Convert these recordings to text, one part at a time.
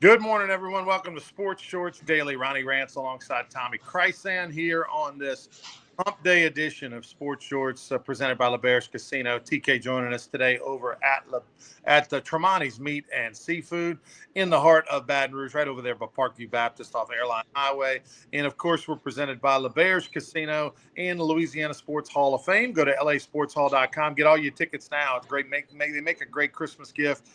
Good morning, everyone. Welcome to Sports Shorts Daily. Ronnie Rants alongside Tommy Krysan here on this Hump Day edition of Sports Shorts presented by LeBear's Casino. TK joining us today over at the Tremonti's Meat and Seafood in the heart of Baton Rouge, right over there by Parkview Baptist off Airline Highway. And, of course, we're presented by LeBear's Casino and the Louisiana Sports Hall of Fame. Go to lasportshall.com. Get all your tickets now. It's great. They make a great Christmas gift,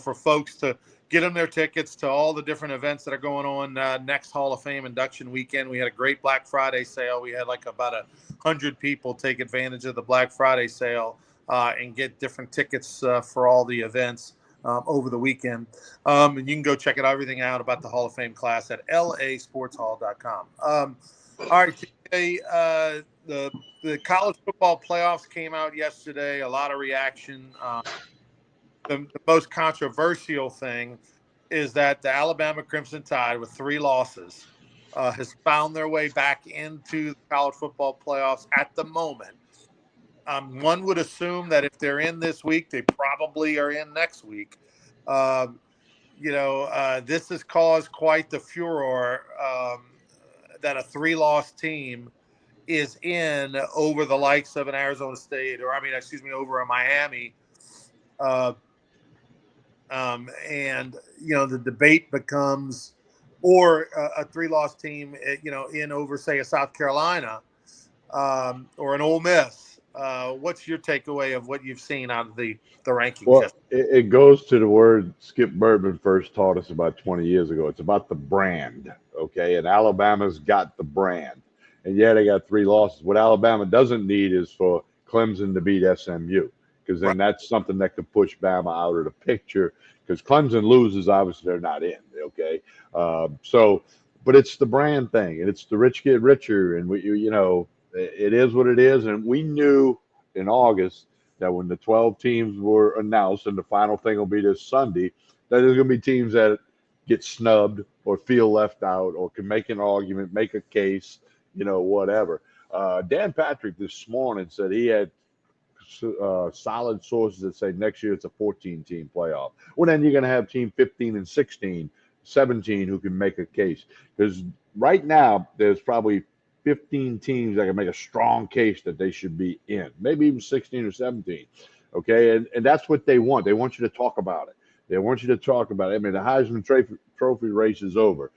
for folks to get them their tickets to all the different events that are going on next Hall of Fame induction weekend. We had a great Black Friday sale. We had like about 100 people take advantage of the Black Friday sale and get different tickets for all the events over the weekend. And you can go check everything out about the Hall of Fame class at lasportshall.com. All right, today, the college football playoffs came out yesterday. A lot of reaction. The most controversial thing is that the Alabama Crimson Tide, with 3 losses, has found their way back into the college football playoffs at the moment. One would assume that if they're in this week, they probably are in next week. This has caused quite the furor that a 3-loss team is in over the likes of an Arizona State, over a Miami. The debate becomes, or a 3-loss team, in over, say, a South Carolina or an Ole Miss. What's your takeaway of what you've seen out of the rankings? Well, it goes to the word Skip Bertman first taught us about 20 years ago. It's about the brand, okay? And Alabama's got the brand. And yeah, they got 3 losses. What Alabama doesn't need is for Clemson to beat SMU, because then that's something that could push Bama out of the picture. Because Clemson loses, obviously they're not in, okay? But it's the brand thing, and it's the rich get richer, and it is what it is. And we knew in August that when the 12 teams were announced, and the final thing will be this Sunday, that there's going to be teams that get snubbed or feel left out or can make an argument, make a case, whatever. Dan Patrick this morning said he had solid sources that say next year it's a 14-team playoff. Well, then you're going to have team 15 and 16, 17 who can make a case. Because right now there's probably 15 teams that can make a strong case that they should be in, maybe even 16 or 17. Okay. And that's what they want. They want you to talk about it. They want you to talk about it. I mean, the Heisman Trophy race is over.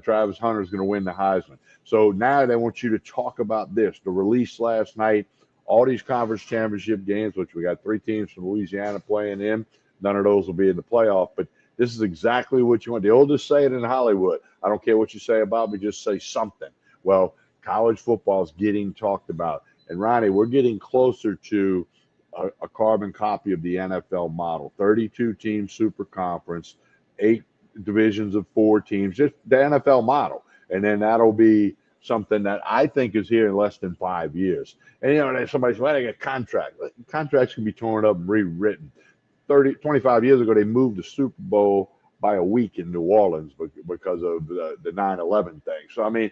Travis Hunter is going to win the Heisman. So now they want you to talk about this. The release last night, all these conference championship games, which we got 3 teams from Louisiana playing in. None of those will be in the playoff, but this is exactly what you want. The oldest saying in Hollywood, I don't care what you say about me, just say something. Well, college football is getting talked about. And Ronnie, we're getting closer to a carbon copy of the NFL model. 32 team super conference, 8 divisions of 4 teams, just the NFL model. And then that'll be something that I think is here in less than 5 years. And, somebody says, well, they got contract. Contracts can be torn up and rewritten. 25 years ago, they moved the Super Bowl by a week in New Orleans because of the 9/11 thing. So, I mean,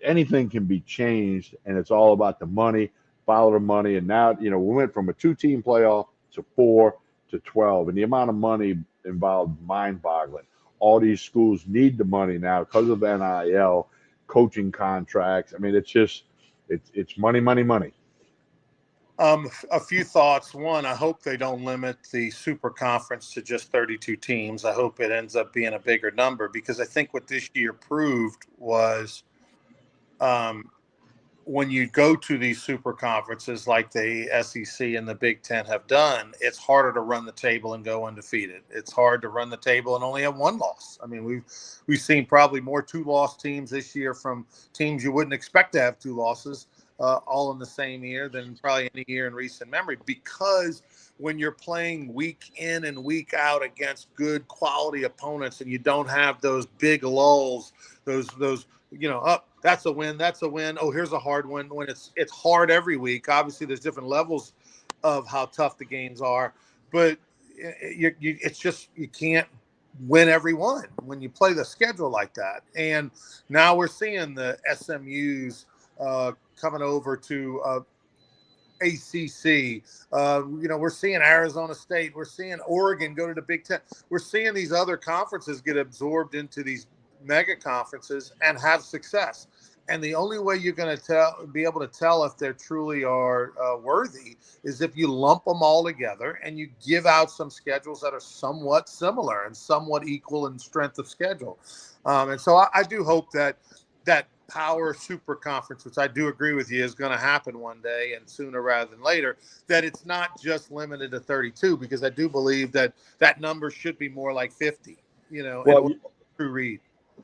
anything can be changed, and it's all about the money, follow the money. And now, we went from a 2-team playoff to 4 to 12, and the amount of money involved mind-boggling. All these schools need the money now because of NIL, coaching contracts. I mean, it's money, money, money. A few thoughts. One, I hope they don't limit the super conference to just 32 teams. I hope it ends up being a bigger number, because I think what this year proved was when you go to these super conferences like the SEC and the Big Ten have done, it's harder to run the table and go undefeated. It's hard to run the table and only have 1 loss. I mean, we've seen probably more 2-loss teams this year from teams you wouldn't expect to have 2 losses. All in the same year than probably any year in recent memory, because when you're playing week in and week out against good quality opponents and you don't have those big lulls, those that's a win, oh, here's a hard one, when it's hard every week. Obviously there's different levels of how tough the games are, but it's just, you can't win every one when you play the schedule like that. And now we're seeing the SMUs coming over to ACC. We're seeing Arizona State. We're seeing Oregon go to the Big Ten. We're seeing these other conferences get absorbed into these mega conferences and have success. And the only way you're going to be able to tell if they truly are worthy is if you lump them all together and you give out some schedules that are somewhat similar and somewhat equal in strength of schedule. And so I do hope that power super conference, which I do agree with you, is going to happen one day and sooner rather than later, that it's not just limited to 32, because I do believe that number should be more like 50, in order to read.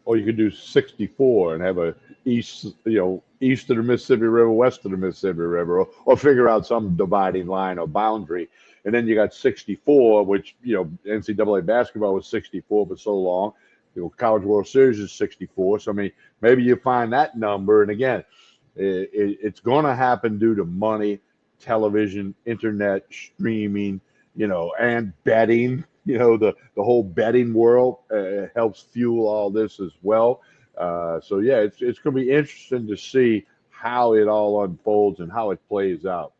Or you could do 64 and have a east of the Mississippi River, west of the Mississippi River, or figure out some dividing line or boundary. And then you got 64, which, NCAA basketball was 64 for so long. College World Series is 64. So, I mean, maybe you find that number. And again, it's going to happen due to money, television, internet, streaming, and betting. The whole betting world helps fuel all this as well. So, yeah, it's going to be interesting to see how it all unfolds and how it plays out.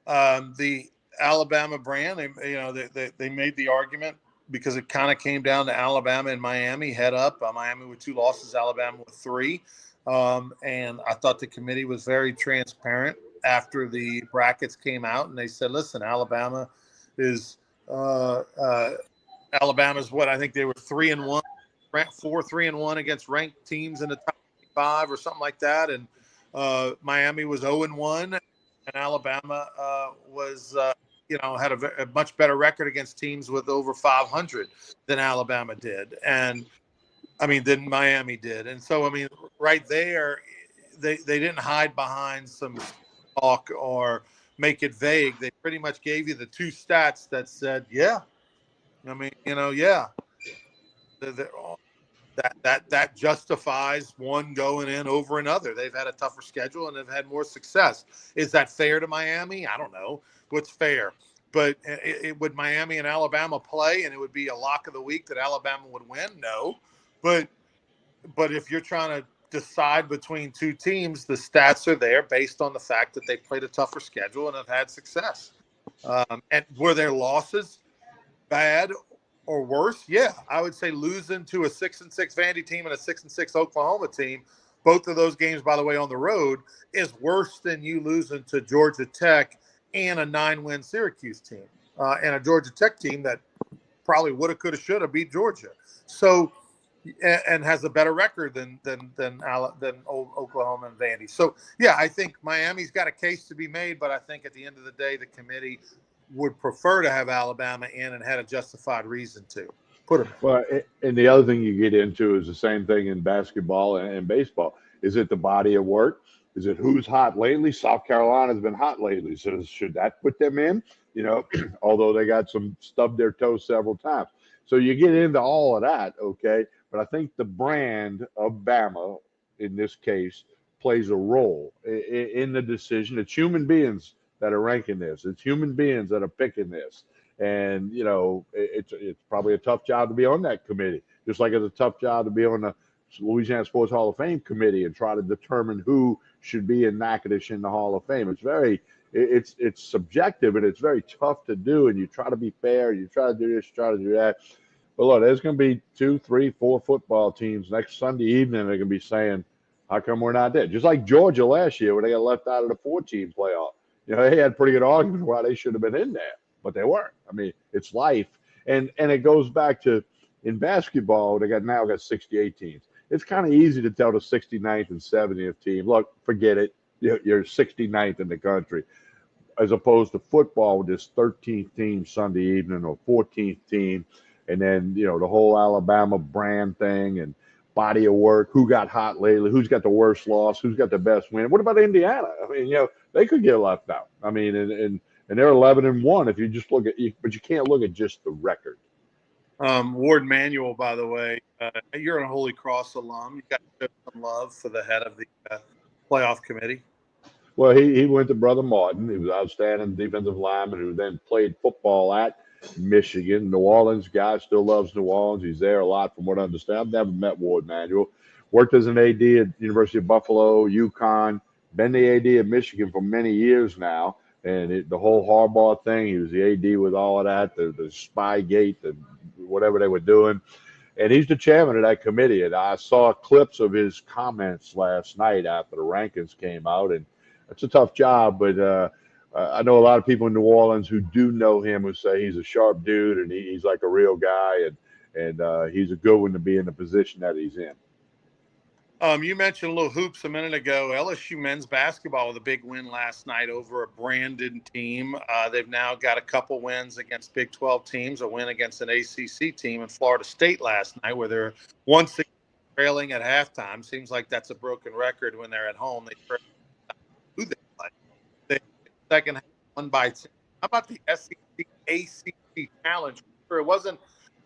The Alabama brand, they made the argument because it kind of came down to Alabama and Miami head up. Miami with 2 losses, Alabama with 3. And I thought the committee was very transparent after the brackets came out, and they said, listen, Alabama's what, I think they were 3-1, ranked 3-1 against ranked teams in the top 5 or something like that. And Miami was 0-1, and Alabama was had a much better record against teams with over 500 than Alabama did, and than Miami did. And so, right there, they didn't hide behind some talk or make it vague. They pretty much gave you the 2 stats that said, yeah. That justifies one going in over another. They've had a tougher schedule and they've had more success. Is that fair to Miami? I don't know what's fair, but would Miami and Alabama play and it would be a lock of the week that Alabama would win? No, but if you're trying to decide between 2 teams, the stats are there based on the fact that they played a tougher schedule and have had success. And were their losses bad or worse? Yeah, I would say losing to a 6-6 Vandy team and a 6-6 Oklahoma team, both of those games, by the way, on the road, is worse than you losing to Georgia Tech and a 9-win Syracuse team, and a Georgia Tech team that probably woulda, coulda, shoulda beat Georgia. So, and has a better record than Oklahoma and Vandy. So, yeah, I think Miami's got a case to be made, but I think at the end of the day, the committee would prefer to have Alabama in and had a justified reason to put them in. Well, and the other thing you get into is the same thing in basketball and baseball. Is it the body of work? Is it who's hot lately? South Carolina's been hot lately. So should that put them in? Although they got some stubbed their toes several times. So you get into all of that, okay? But I think the brand of Bama, in this case, plays a role in the decision. It's human beings that are ranking this. It's human beings that are picking this. And, it's probably a tough job to be on that committee, just like it's a tough job to be on the Louisiana Sports Hall of Fame committee and try to determine who should be in Natchitoches in the Hall of Fame. It's subjective and it's very tough to do. And you try to be fair. You try to do this, try to do that. But look, there's going to be 2, 3, 4 football teams next Sunday evening. They're going to be saying, how come we're not there? Just like Georgia last year, where they got left out of the 4-team playoff. They had pretty good argument why they should have been in there, but they weren't. It's life. And it goes back to, in basketball, they now got 68 teams. It's kind of easy to tell the 69th and 70th team, look, forget it. You're 69th in the country, as opposed to football with this 13th team Sunday evening or 14th team. And then, the whole Alabama brand thing and body of work, who got hot lately, who's got the worst loss, who's got the best win. What about Indiana? They could get left out. And they're 11-1 if you just look at, but you can't look at just the record. Ward Manuel, by the way, you're a Holy Cross alum. You got to show some love for the head of the playoff committee. Well, he went to Brother Martin. He was outstanding defensive lineman who then played football at Michigan. New Orleans guy, still loves New Orleans. He's there a lot from what I understand. I've never met Ward Manuel. Worked as an AD at University of Buffalo, UConn, been the AD at Michigan for many years now. And the whole Harbaugh thing, he was the AD with all of that, the spy gate, the whatever they were doing. And he's the chairman of that committee. And I saw clips of his comments last night after the rankings came out. And it's a tough job, but I know a lot of people in New Orleans who do know him who say he's a sharp dude and he's like a real guy. And he's a good one to be in the position that he's in. You mentioned a little hoops a minute ago. LSU men's basketball with a big win last night over a Brandon team. They've now got a couple wins against Big 12 teams, a win against an ACC team in Florida State last night where they're 1-6 trailing at halftime. Seems like that's a broken record when they're at home. They trail who they play. They second half won by 10. How about the SEC ACC Challenge? It wasn't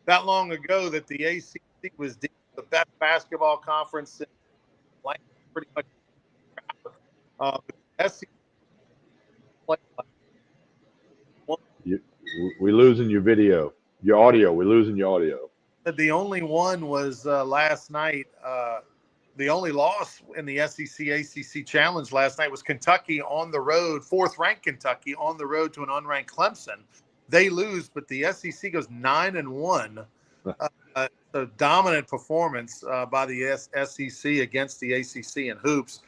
that long ago that the ACC was the best basketball conference in like pretty much. SEC play We're losing your video, your audio. We're losing your audio. the only one was last night. The only loss in the SEC ACC Challenge last night was Kentucky on the road, fourth-ranked Kentucky on the road to an unranked Clemson. They lose, but the SEC goes 9-1. So dominant performance by the SEC against the ACC in hoops.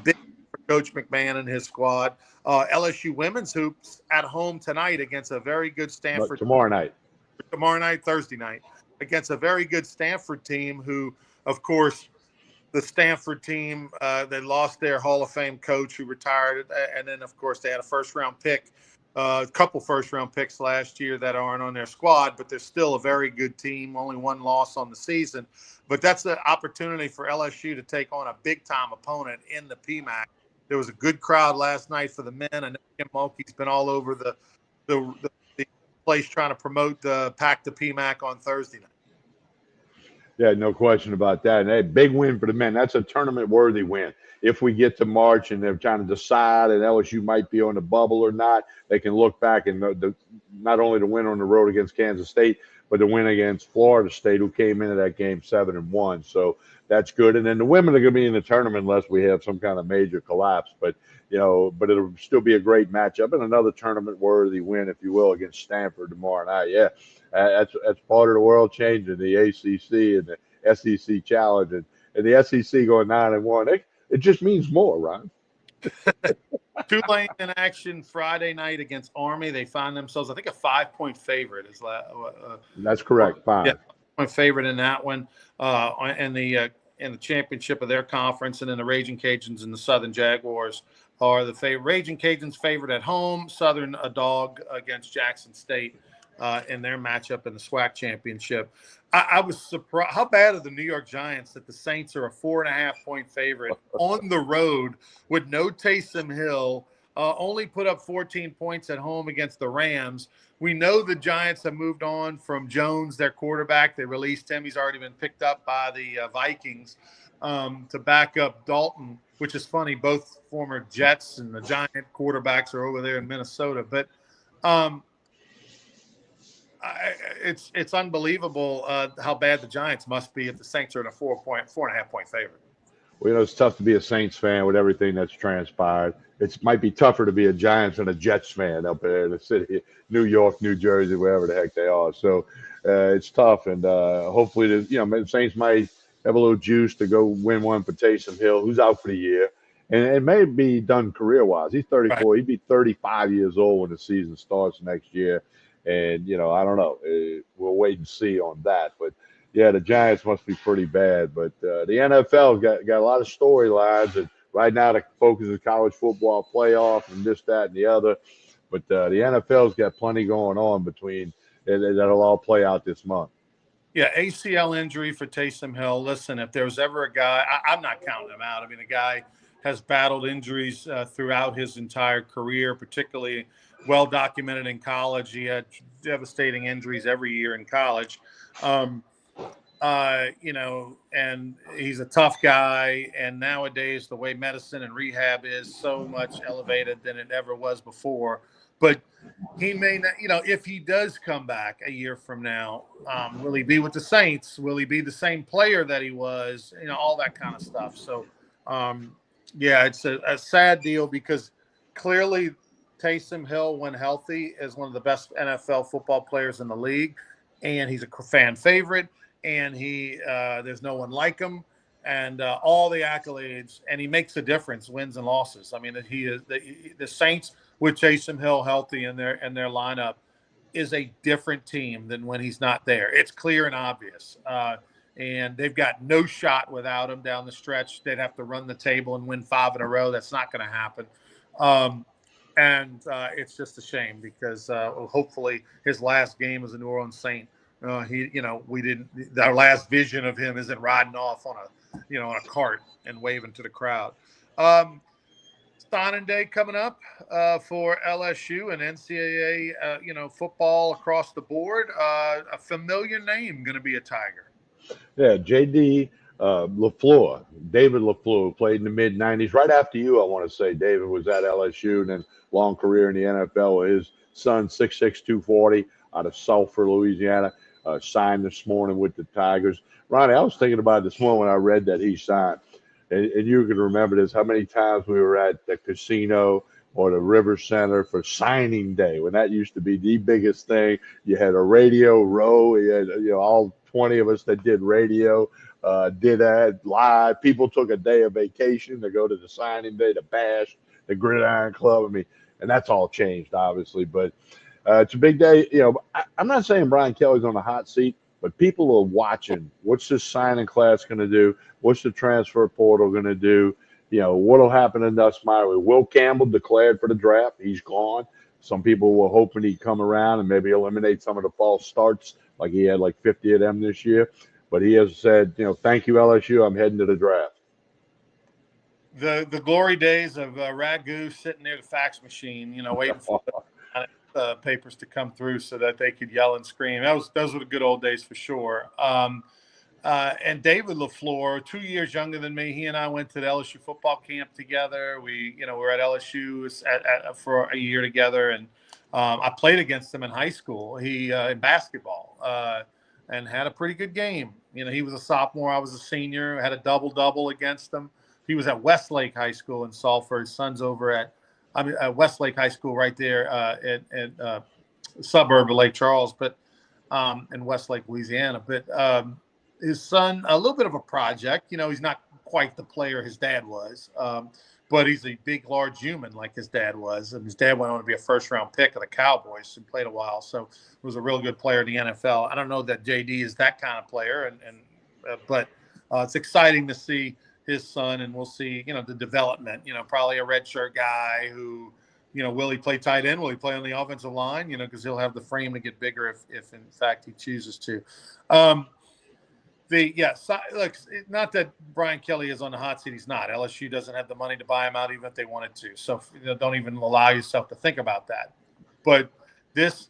Big for Coach McMahon and his squad. LSU women's hoops at home tonight against a very good Stanford. But tomorrow night, Thursday night, against a very good Stanford team who, of course, the Stanford team, they lost their Hall of Fame coach who retired. And then, of course, they had a first-round pick, a couple first-round picks last year that aren't on their squad, but they're still a very good team, only one loss on the season. But that's an opportunity for LSU to take on a big-time opponent in the PMAC. There was a good crowd last night for the men. I know Kim Mulkey's been all over the place trying to promote the Pack the PMAC on Thursday night. Yeah, no question about that. And a big win for the men. That's a tournament-worthy win. If we get to March and they're trying to decide and LSU might be on the bubble or not, they can look back and not only the win on the road against Kansas State, but the win against Florida State, who came into that game 7-1. So that's good. And then the women are going to be in the tournament unless we have some kind of major collapse. But it'll still be a great matchup and another tournament-worthy win, if you will, against Stanford tomorrow night. Yeah. That's part of the world changing, the ACC and the SEC Challenge, and the SEC going 9-1. It just means more, Ron. Tulane in action Friday night against Army. They find themselves, I think, a 5-point favorite. That's correct, 5. Yeah, point favorite in that one, in the championship of their conference, and then the Raging Cajuns and the Southern Jaguars are the favorite. Raging Cajuns favored at home. Southern a dog against Jackson State. In their matchup in the SWAC championship. I was surprised. How bad are the New York Giants that the Saints are a 4.5-point favorite on the road with no Taysom Hill, only put up 14 points at home against the Rams. We know the Giants have moved on from Jones, their quarterback. They released him. He's already been picked up by the Vikings to back up Dalton, which is funny. Both former Jets and the Giant quarterbacks are over there in Minnesota. But it's unbelievable how bad the Giants must be if the Saints are in a 4.5-point favorite. Well, it's tough to be a Saints fan with everything that's transpired. It might be tougher to be a Giants and a Jets fan up there in the city, New York, New Jersey, wherever the heck they are. So it's tough, and hopefully, the Saints might have a little juice to go win one for Taysom Hill, who's out for the year, and it may be done career-wise. He's 34. Right. He'd be 35 years old when the season starts next year. And, I don't know. We'll wait and see on that. But, yeah, the Giants must be pretty bad. But the NFL's got a lot of storylines. And right now the focus is college football playoff and this, that, and the other. But the NFL's got plenty going on that'll all play out this month. Yeah, ACL injury for Taysom Hill. Listen, if there was ever a guy, I'm not counting him out. I mean, the guy has battled injuries throughout his entire career, particularly well documented in college. He had devastating injuries every year in college. And he's a tough guy. And nowadays, the way medicine and rehab is so much elevated than it ever was before. But he may not, if he does come back a year from now, will he be with the Saints? Will he be the same player that he was? All that kind of stuff. So, it's a sad deal because clearly Taysom Hill, when healthy, is one of the best NFL football players in the league, and he's a fan favorite. And there's no one like him, and all the accolades, and he makes a difference, wins and losses. I mean, he is the Saints with Taysom Hill healthy in their lineup is a different team than when he's not there. It's clear and obvious. And they've got no shot without him down the stretch. They'd have to run the table and win 5 in a row. That's not going to happen. And it's just a shame because hopefully his last game as a New Orleans Saint, our last vision of him isn't riding off on a cart and waving to the crowd. Signing day coming up for LSU and NCAA, football across the board. A familiar name going to be a Tiger. Yeah, J.D. LaFleur, David LaFleur, who played in the mid-'90s. Right after you, I want to say, David was at LSU and then long career in the NFL. His son, 6'6", 240, out of Sulphur, Louisiana, signed this morning with the Tigers. Ronnie, I was thinking about it this morning when I read that he signed. And you can remember this, how many times we were at the casino or the River Center for signing day, when that used to be the biggest thing. You had a radio row, you had, all 20 of us that did radio, did that live. People took a day of vacation to go to the signing day, the bash, the Gridiron Club. I mean, and that's all changed, obviously. But it's a big day. I'm not saying Brian Kelly's on the hot seat, but people are watching. What's this signing class going to do? What's the transfer portal going to do? What will happen to Nussmeier? Will Campbell declared for the draft. He's gone. Some people were hoping he'd come around and maybe eliminate some of the false starts, like he had like 50 of them this year. But he has said, thank you, LSU. I'm heading to the draft. The glory days of Ragu sitting near the fax machine, waiting for the papers to come through so that they could yell and scream. Those were the good old days for sure. And David LaFleur, 2 years younger than me, he and I went to the LSU football camp together. We were at LSU for a year together, and I played against him in high school. He in basketball and had a pretty good game. He was a sophomore, I was a senior. Had a double against him. He was at Westlake High School in Sulphur. His son's over at Westlake High School right there in suburb of Lake Charles, but in Westlake, Louisiana. But his son, a little bit of a project. He's not quite the player his dad was, but he's a big, large human like his dad was. And his dad went on to be a first-round pick of the Cowboys and played a while, so was a real good player in the NFL. I don't know that JD is that kind of player, but it's exciting to see his son, and we'll see, the development. Probably a redshirt guy who, will he play tight end? Will he play on the offensive line? Because he'll have the frame to get bigger if in fact he chooses to. Look, not that Brian Kelly is on the hot seat. He's not. LSU doesn't have the money to buy him out, even if they wanted to. So don't even allow yourself to think about that. But this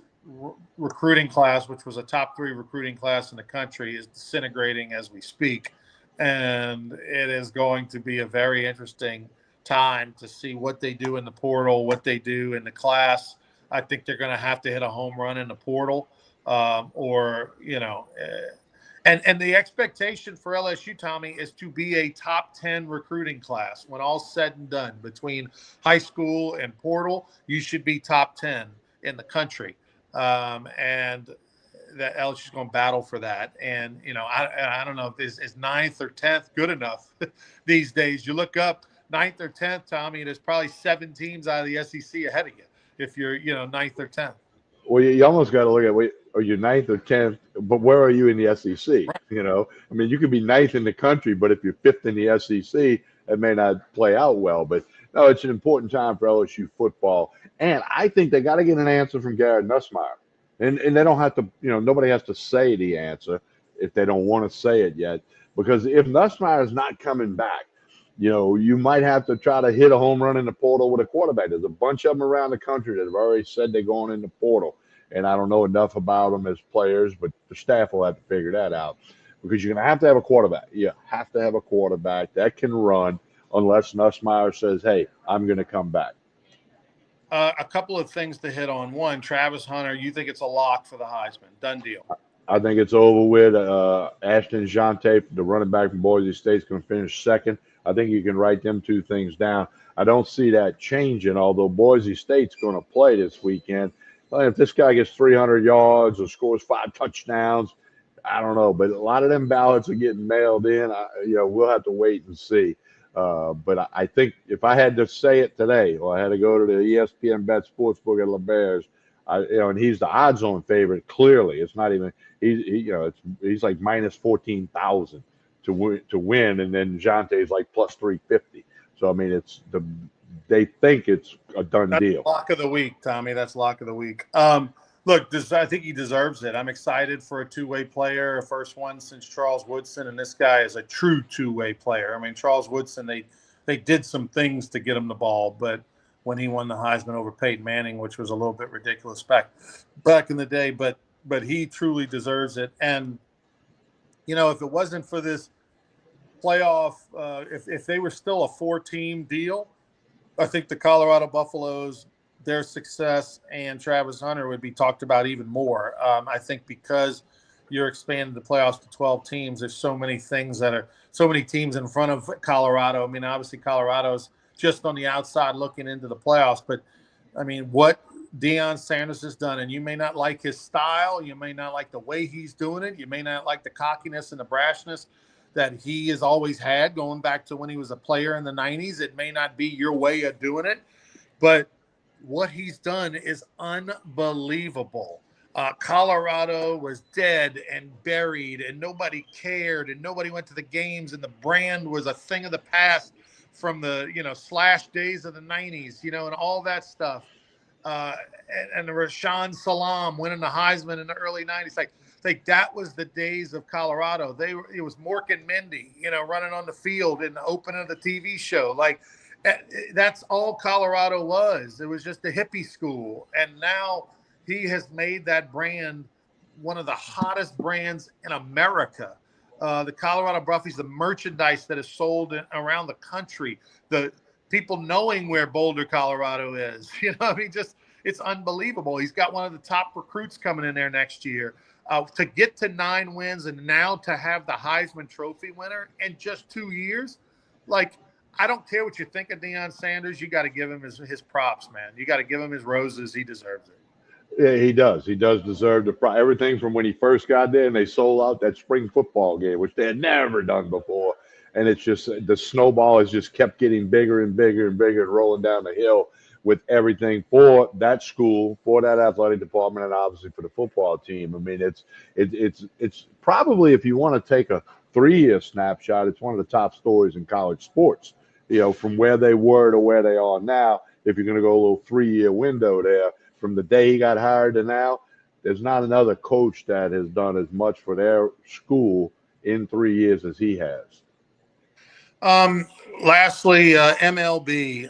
recruiting class, which was a top 3 recruiting class in the country, is disintegrating as we speak. And it is going to be a very interesting time to see what they do in the portal, what they do in the class. I think they're going to have to hit a home run in the portal, and the expectation for LSU, Tommy, is to be a top 10 recruiting class. When all's said and done, between high school and portal, you should be top 10 in the country. And that LSU's going to battle for that. And, I don't know if this is 9th or 10th good enough these days. You look up 9th or 10th, Tommy, there's probably 7 teams out of the SEC ahead of you if you're, 9th or 10th. Well, you almost got to look at, are you 9th or 10th, but where are you in the SEC? Right. You could be 9th in the country, but if you're 5th in the SEC, it may not play out well. But no, it's an important time for LSU football. And I think they got to get an answer from Garrett Nussmeier. And they don't have to, nobody has to say the answer if they don't want to say it yet. Because if Nussmeier is not coming back, you might have to try to hit a home run in the portal with a quarterback. There's a bunch of them around the country that have already said they're going in the portal. And I don't know enough about them as players, but the staff will have to figure that out. Because you're going to have a quarterback. You have to have a quarterback that can run unless Nussmeier says, hey, I'm going to come back. A couple of things to hit on. One, Travis Hunter, you think it's a lock for the Heisman? Done deal. I think it's over with. Ashton Jante, the running back from Boise State, is going to finish second. I think you can write them two things down. I don't see that changing, although Boise State's going to play this weekend. Well, if this guy gets 300 yards or scores 5 touchdowns, I don't know. But a lot of them ballots are getting mailed in. We'll have to wait and see. But I think if I had to say it today, or I had to go to the ESPN Bet Sportsbook at LeBear's, and he's the odds-on favorite. Clearly, it's not even he's like minus 14,000 to win, and then Jonte's like plus 350. So I mean, they think it's a done That's deal. lock of the week, Tommy. That's lock of the week. Look, I think he deserves it. I'm excited for a two-way player, a first one since Charles Woodson, and this guy is a true two-way player. I mean, Charles Woodson, they did some things to get him the ball, but when he won the Heisman over Peyton Manning, which was a little bit ridiculous back in the day, but he truly deserves it. And if it wasn't for this playoff, if they were still a 4-team deal, I think the Colorado Buffaloes, their success and Travis Hunter would be talked about even more. I think because you're expanding the playoffs to 12 teams, there's so many things so many teams in front of Colorado. I mean, obviously Colorado's just on the outside looking into the playoffs, but I mean, what Deion Sanders has done, and you may not like his style, you may not like the way he's doing it, you may not like the cockiness and the brashness that he has always had going back to when he was a player in the 90s. It may not be your way of doing it, but what he's done is unbelievable. Colorado was dead and buried, and nobody cared, and nobody went to the games, and the brand was a thing of the past from the slash days of the 90s, and all that stuff. And the Rashawn Salam winning the Heisman in the early 90s, like that was the days of Colorado. It was Mork and Mindy, running on the field in the opening of the TV show. Like that's all Colorado was. It was just a hippie school. And now he has made that brand one of the hottest brands in America. The Colorado Buffaloes, the merchandise that is sold around the country, the people knowing where Boulder, Colorado is. I mean, it's unbelievable. He's got one of the top recruits coming in there next year. To get to 9 wins and now to have the Heisman Trophy winner in just 2 years, like, I don't care what you think of Deion Sanders. You got to give him his props, man. You got to give him his roses. He deserves it. Yeah, he does. He does deserve everything from when he first got there and they sold out that spring football game, which they had never done before. And it's just the snowball has just kept getting bigger and bigger and bigger and rolling down the hill with everything for that school, for that athletic department, and obviously for the football team. I mean, it's probably, if you want to take a 3-year snapshot, it's one of the top stories in college sports. From where they were to where they are now. If you're going to go a little 3-year window there, from the day he got hired to now, there's not another coach that has done as much for their school in 3 years as he has. Lastly, MLB,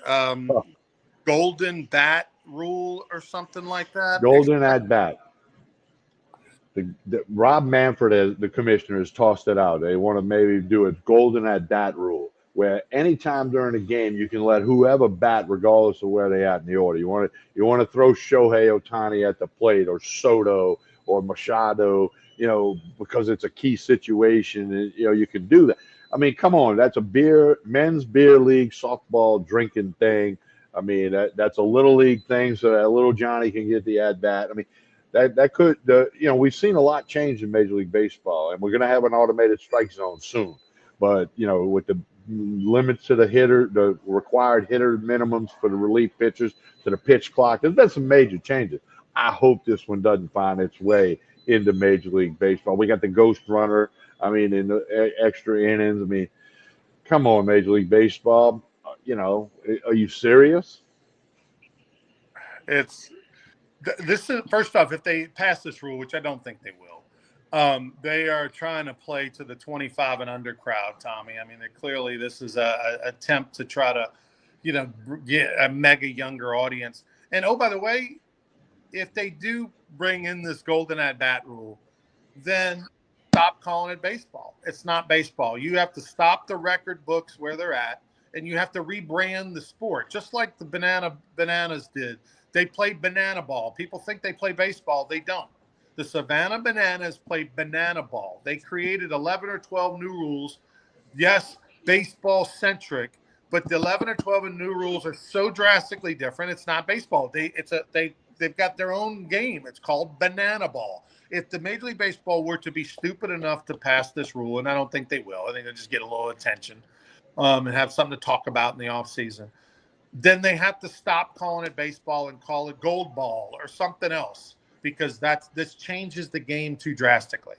golden bat rule or something like that. Golden at bat. Rob Manfred, the commissioner, has tossed it out. They want to maybe do a golden at bat rule, where anytime during a game you can let whoever bat, regardless of where they at in the order. You want to throw Shohei Ohtani at the plate, or Soto, or Machado, because it's a key situation. And, you can do that. I mean, come on, that's a men's beer league softball drinking thing. I mean, that's a little league thing, so that little Johnny can get the at bat. I mean, that could we've seen a lot change in Major League Baseball, and we're going to have an automated strike zone soon. But with the limits to the required hitter minimums for the relief pitchers, to the pitch clock, there's been some major changes. I hope this one doesn't find its way into Major League Baseball. We got the ghost runner. I mean, in the extra innings. I mean, come on, Major League Baseball. Are you serious? This is, first off, if they pass this rule, which I don't think they will, they are trying to play to the 25 and under crowd, Tommy. I mean, this is a attempt to try to, get a mega younger audience. And oh, by the way, if they do bring in this golden at bat rule, then stop calling it baseball. It's not baseball. You have to stop the record books where they're at, and you have to rebrand the sport, just like the Bananas did. They play banana ball. People think they play baseball. They don't. The Savannah Bananas play banana ball. They created 11 or 12 new rules. Yes, baseball centric, but the 11 and 12 and new rules are so drastically different. It's not baseball. They've got their own game. It's called banana ball. If the Major League Baseball were to be stupid enough to pass this rule, and I don't think they will, I think they'll just get a little attention and have something to talk about in the offseason, then they have to stop calling it baseball and call it gold ball or something else, because this changes the game too drastically.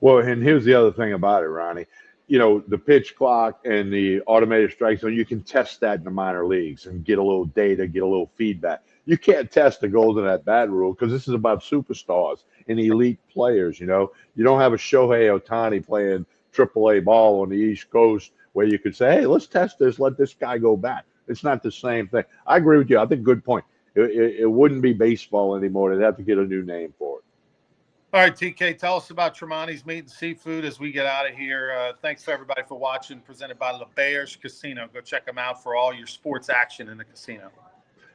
Well, and here's the other thing about it, Ronnie. You know, the pitch clock and the automated strike zone, you can test that in the minor leagues and get a little data, get a little feedback. You can't test the golden at bat rule because this is about superstars and elite players. You know, you don't have a Shohei Ohtani playing AAA ball on the East Coast where you could say, hey, let's test this, let this guy go back. It's not the same thing. I agree with you. I think good point. It wouldn't be baseball anymore. They'd have to get a new name for it. All right, TK, tell us about Tremonti's Meat and Seafood as we get out of here. Thanks for everybody for watching. Presented by LeBear's Casino. Go check them out for all your sports action in the casino.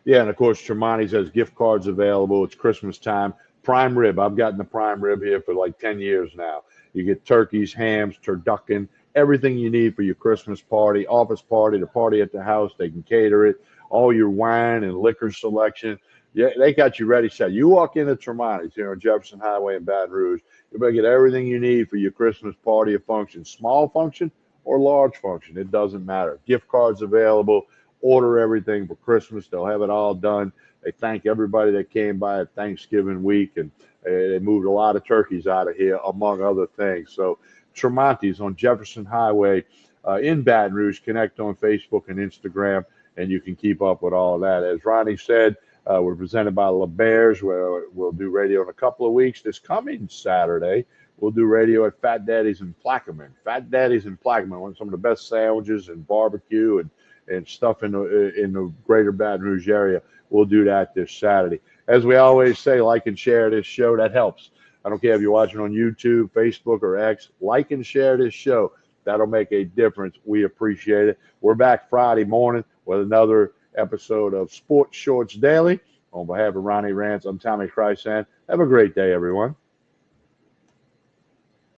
Yeah, and of course, Tremonti's has gift cards available. It's Christmas time. Prime rib. I've gotten the prime rib here for like 10 years now. You get turkeys, hams, turducken, everything you need for your Christmas party, office party, the party at the house. They can cater it. All your wine and liquor selection. Yeah, they got you ready, set. You walk into Tremonti's here on Jefferson Highway in Baton Rouge, you better get everything you need for your Christmas party or function, small function or large function. It doesn't matter. Gift cards available. Order everything for Christmas. They'll have it all done. They thank everybody that came by at Thanksgiving week, and they moved a lot of turkeys out of here, among other things. So Tremonti's on Jefferson Highway in Baton Rouge. Connect on Facebook and Instagram, and you can keep up with all of that. As Ronnie said, we're presented by LeBear's, where we'll do radio in a couple of weeks. This coming Saturday, we'll do radio at Fat Daddy's in Plaquemine. Fat Daddy's in Plaquemine, one of some of the best sandwiches and barbecue and stuff in the greater Baton Rouge area. We'll do that this Saturday. As we always say, like and share this show. That helps. I don't care if you're watching on YouTube, Facebook, or X. Like and share this show. That'll make a difference. We appreciate it. We're back Friday morning with another episode of Sports Shorts Daily. On behalf of Ronnie Rants, I'm Tommy Chrysan. Have a great day, everyone.